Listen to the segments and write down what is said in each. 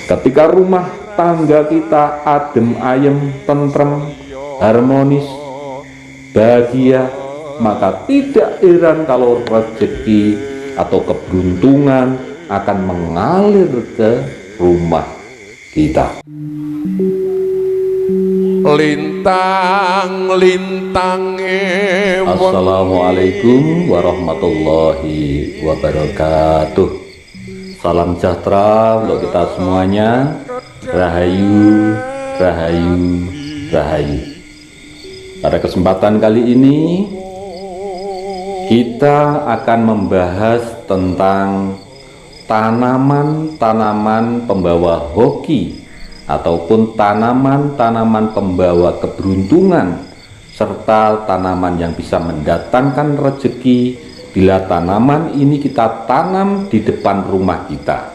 Ketika rumah tangga kita adem ayem, tentrem, harmonis, bahagia, maka tidak heran kalau rezeki atau keberuntungan akan mengalir ke rumah kita. Lintang-lintang Assalamualaikum warahmatullahi wabarakatuh. Salam sejahtera untuk kita semuanya. Rahayu, rahayu, rahayu. Pada kesempatan kali ini kita akan membahas tentang tanaman-tanaman pembawa hoki ataupun tanaman-tanaman pembawa keberuntungan, serta tanaman yang bisa mendatangkan rezeki bila tanaman ini kita tanam di depan rumah kita.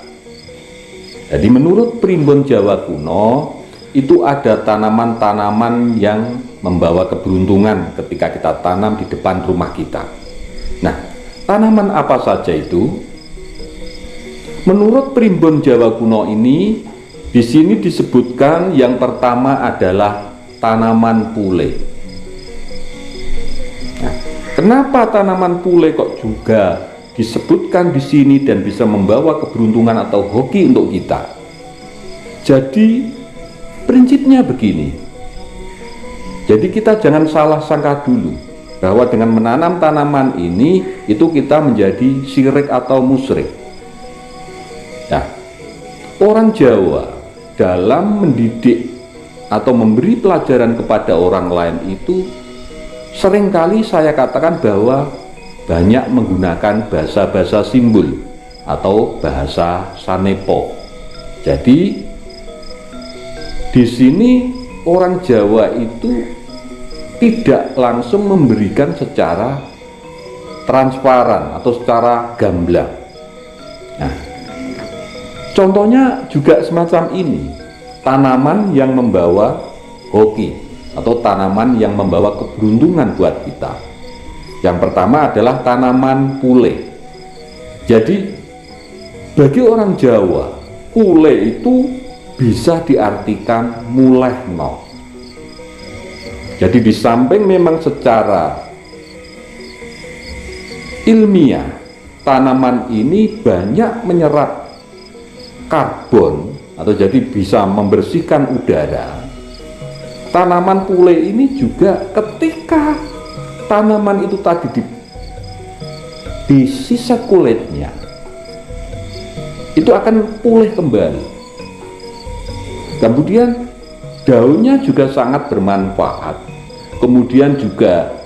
Jadi menurut primbon Jawa kuno, itu ada tanaman-tanaman yang membawa keberuntungan ketika kita tanam di depan rumah kita. Nah, tanaman apa saja itu? Menurut primbon Jawa kuno ini, di sini disebutkan yang pertama adalah tanaman pule. Nah, kenapa tanaman pule kok juga disebutkan di sini dan bisa membawa keberuntungan atau hoki untuk kita? Jadi prinsipnya begini. Jadi kita jangan salah sangka dulu bahwa dengan menanam tanaman ini itu kita menjadi syirik atau musyrik. Nah, orang Jawa dalam mendidik atau memberi pelajaran kepada orang lain itu seringkali saya katakan bahwa banyak menggunakan bahasa-bahasa simbol atau bahasa sanepo. Jadi di sini orang Jawa itu tidak langsung memberikan secara transparan atau secara gamblang. Nah, contohnya juga semacam ini, tanaman yang membawa hoki atau tanaman yang membawa keberuntungan buat kita. Yang pertama adalah tanaman pule. Jadi bagi orang Jawa, pule itu bisa diartikan muleh no. Jadi di samping memang secara ilmiah tanaman ini banyak menyerap karbon atau jadi bisa membersihkan udara, tanaman pule ini juga ketika tanaman itu tadi disisa kulitnya itu akan pulih kembali. Kemudian daunnya juga sangat bermanfaat. Kemudian juga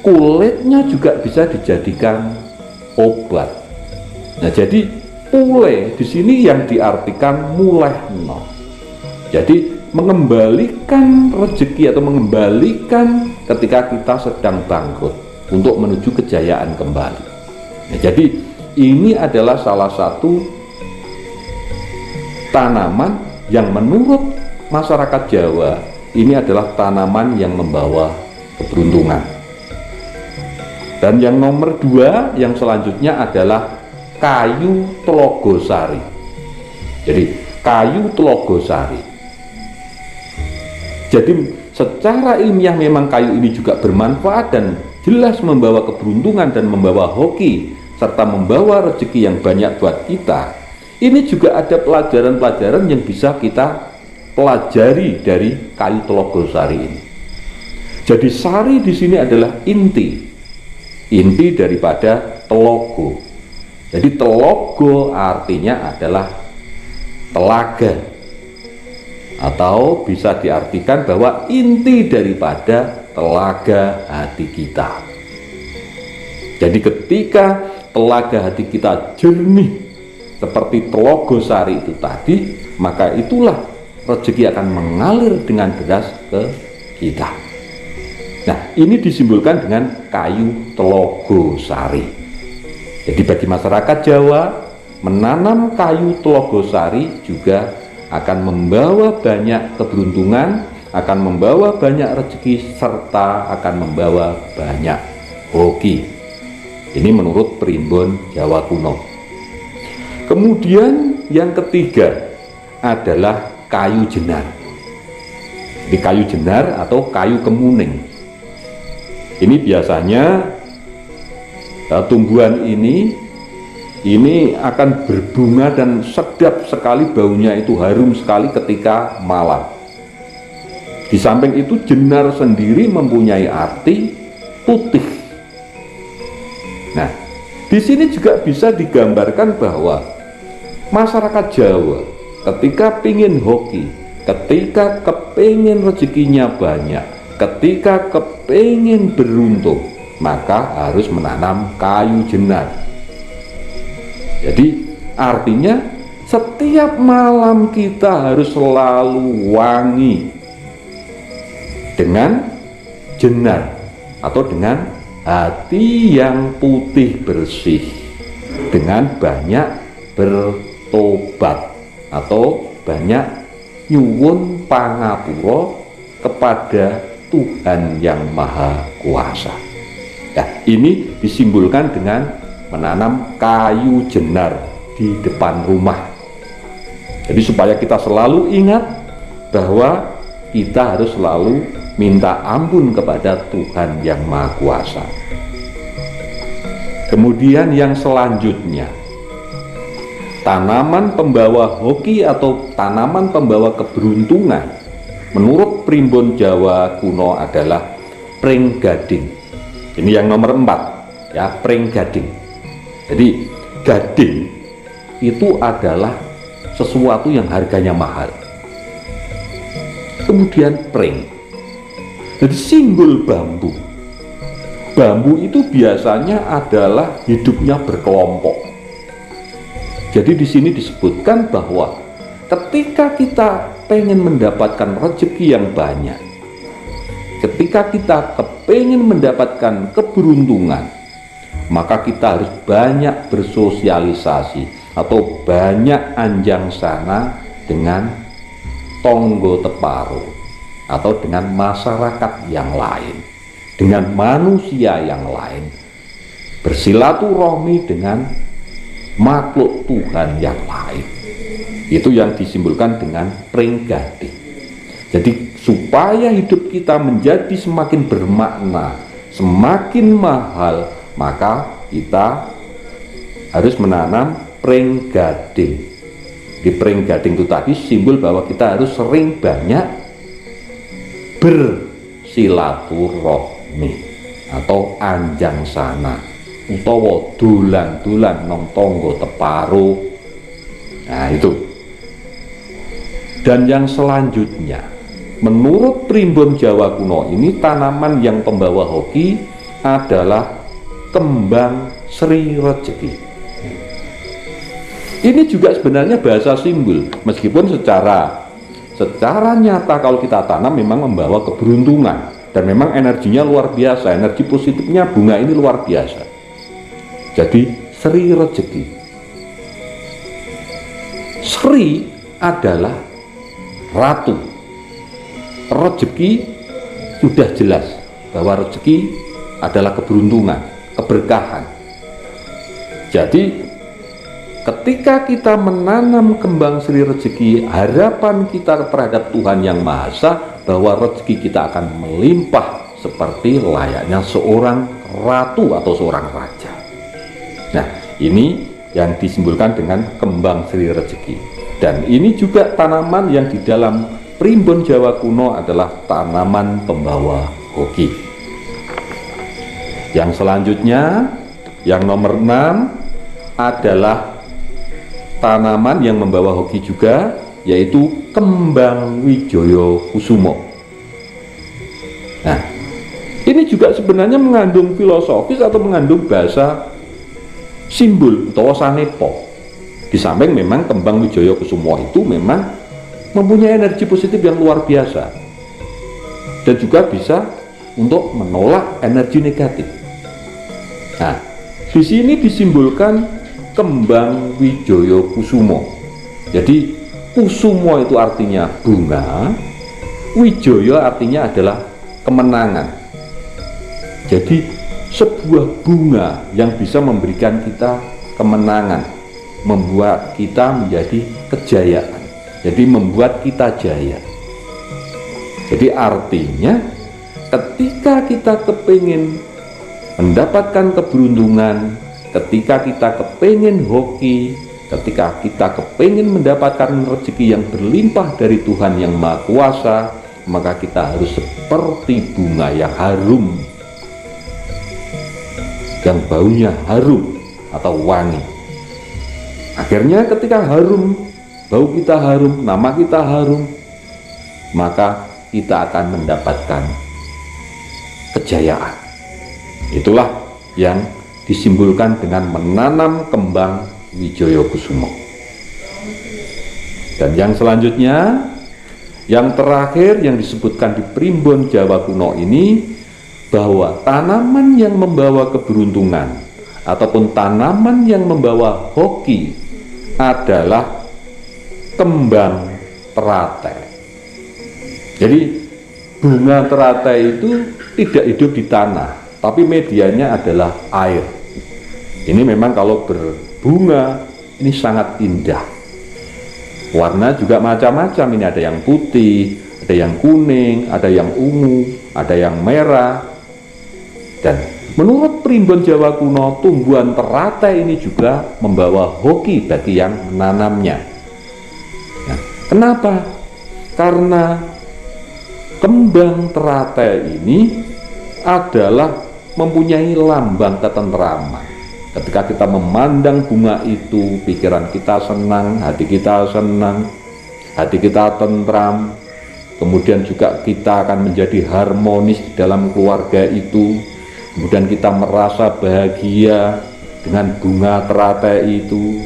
kulitnya juga bisa dijadikan obat. Nah, jadi pule di sini yang diartikan mulehno. Jadi mengembalikan rezeki atau mengembalikan ketika kita sedang bangkrut untuk menuju kejayaan kembali. Nah, jadi ini adalah salah satu tanaman yang menurut masyarakat Jawa ini adalah tanaman yang membawa keberuntungan. Dan yang nomor dua, yang selanjutnya adalah kayu telogosari. Jadi kayu telogosari. Jadi secara ilmiah memang kayu ini juga bermanfaat dan jelas membawa keberuntungan dan membawa hoki serta membawa rezeki yang banyak buat kita. Ini juga ada pelajaran-pelajaran yang bisa kita pelajari dari kayu telogosari ini. Jadi sari di sini adalah inti daripada telogo. Jadi telogo artinya adalah telaga, atau bisa diartikan bahwa inti daripada telaga hati kita. Jadi ketika telaga hati kita jernih seperti telogosari itu tadi, maka itulah rezeki akan mengalir dengan deras ke kita. Nah, ini disimbolkan dengan kayu telogosari. Jadi bagi masyarakat Jawa, menanam kayu telogosari juga akan membawa banyak keberuntungan, akan membawa banyak rezeki, serta akan membawa banyak hoki. Ini menurut primbon Jawa kuno. Kemudian yang ketiga adalah kayu jenar. Di kayu jenar atau kayu kemuning. Ini biasanya tumbuhan ini akan berbunga dan sedap sekali baunya, itu harum sekali ketika malam. Di samping itu jenar sendiri mempunyai arti putih. Nah, di sini juga bisa digambarkan bahwa masyarakat Jawa ketika pingin hoki, ketika kepingin rezekinya banyak, ketika kepingin beruntung, maka harus menanam kayu jenar. Jadi artinya setiap malam kita harus selalu wangi dengan jenar atau dengan hati yang putih bersih, dengan banyak bertobat atau banyak nyuwun pangapura kepada Tuhan yang Maha Kuasa. Nah, ini disimbolkan dengan menanam kayu jenar di depan rumah. Jadi supaya kita selalu ingat bahwa kita harus selalu minta ampun kepada Tuhan yang Maha Kuasa. Kemudian yang selanjutnya, tanaman pembawa hoki atau tanaman pembawa keberuntungan menurut primbon Jawa kuno adalah pring gading. Ini yang nomor 4 ya, pring gading. Jadi gading itu adalah sesuatu yang harganya mahal. Kemudian pring, jadi simbol bambu. Bambu itu biasanya adalah hidupnya berkelompok. Jadi di sini disebutkan bahwa ketika kita pengen mendapatkan rezeki yang banyak, ketika kita kepengen mendapatkan keberuntungan, maka kita harus banyak bersosialisasi atau banyak anjang sana dengan tonggo teparo atau dengan masyarakat yang lain, dengan manusia yang lain, bersilaturahmi dengan makhluk Tuhan yang lain. Itu yang disimbolkan dengan pring gading. Jadi supaya hidup kita menjadi semakin bermakna, semakin mahal, maka kita harus menanam pring gading. Di pring gading itu tadi simbol bahwa kita harus sering banyak bersilaturahmi atau anjang sana utawa dolan-dolan nang tonggo teparo. Nah itu. Dan yang selanjutnya, menurut primbon Jawa kuno ini tanaman yang pembawa hoki adalah kembang Sri Rejeki. Ini juga sebenarnya bahasa simbol, meskipun secara nyata kalau kita tanam memang membawa keberuntungan dan memang energinya luar biasa, energi positifnya bunga ini luar biasa. Jadi Sri Rejeki. Sri adalah ratu. Rezeki sudah jelas bahwa rezeki adalah keberuntungan, keberkahan. Jadi ketika kita menanam kembang Sri Rejeki, harapan kita terhadap Tuhan yang Maha Esa bahwa rezeki kita akan melimpah seperti layaknya seorang ratu atau seorang raja. Nah, ini yang disimbolkan dengan kembang Sri Rejeki. Dan ini juga tanaman yang di dalam primbon Jawa kuno adalah tanaman pembawa hoki. Yang selanjutnya, yang nomor 6 adalah tanaman yang membawa hoki juga, yaitu kembang Wijoyo Kusumo. Nah, ini juga sebenarnya mengandung filosofis atau mengandung bahasa simbol atau sanepo. Di samping memang kembang Wijoyo Kusumo itu memang mempunyai energi positif yang luar biasa dan juga bisa untuk menolak energi negatif. Nah, di sini disimbolkan kembang Wijoyo Kusumo. Jadi Kusumo itu artinya bunga, Wijoyo artinya adalah kemenangan. Jadi sebuah bunga yang bisa memberikan kita kemenangan, membuat kita menjadi kejayaan. Jadi membuat kita jaya. Jadi artinya ketika kita kepingin mendapatkan keberuntungan, ketika kita kepingin hoki, ketika kita kepingin mendapatkan rezeki yang berlimpah dari Tuhan yang Maha Kuasa, maka kita harus seperti bunga yang harum, yang baunya harum atau wangi. Akhirnya ketika harum, bau kita harum, nama kita harum, maka kita akan mendapatkan kejayaan. Itulah yang disimbolkan dengan menanam kembang Wijaya Kusumo. Dan yang selanjutnya, yang terakhir yang disebutkan di Primbon Jawa Kuno ini, bahwa tanaman yang membawa keberuntungan ataupun tanaman yang membawa hoki adalah kembang teratai. Jadi bunga teratai itu tidak hidup di tanah, tapi medianya adalah air. Ini memang kalau berbunga ini sangat indah. Warna juga macam-macam, ini ada yang putih, ada yang kuning, ada yang ungu, ada yang merah. Dan menurut Primbon Jawa Kuno, tumbuhan teratai ini juga membawa hoki bagi yang menanamnya. Nah, kenapa? Karena kembang teratai ini adalah mempunyai lambang ketentraman. Ketika kita memandang bunga itu, pikiran kita senang, hati kita senang, hati kita tentram. Kemudian juga kita akan menjadi harmonis di dalam keluarga itu. Kemudian kita merasa bahagia dengan bunga teratai itu.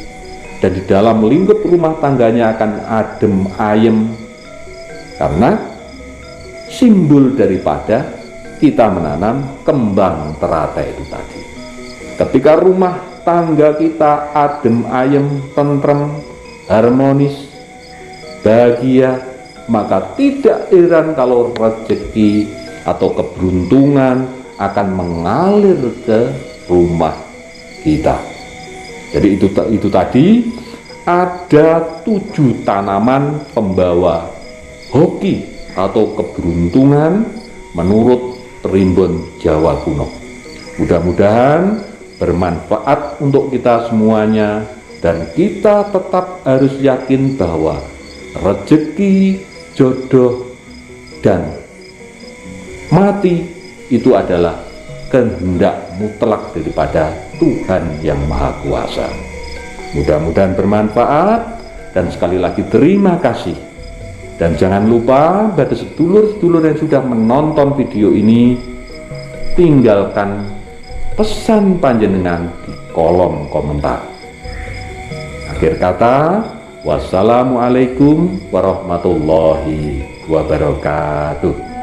Dan di dalam lingkup rumah tangganya akan adem ayem. Karena simbol daripada kita menanam kembang teratai itu tadi. Ketika rumah tangga kita adem ayem, tentrem, harmonis, bahagia, maka tidak heran kalau rezeki atau keberuntungan akan mengalir ke rumah kita. Jadi itu tadi ada 7 tanaman pembawa hoki atau keberuntungan menurut Primbon Jawa Kuno. Mudah-mudahan bermanfaat untuk kita semuanya, dan kita tetap harus yakin bahwa rezeki, jodoh, dan mati itu adalah kehendak mutlak daripada Tuhan yang Maha Kuasa. Mudah-mudahan bermanfaat, dan sekali lagi terima kasih. Dan jangan lupa bagi sedulur-sedulur yang sudah menonton video ini, tinggalkan pesan panjenengan di kolom komentar. Akhir kata, wassalamualaikum warahmatullahi wabarakatuh.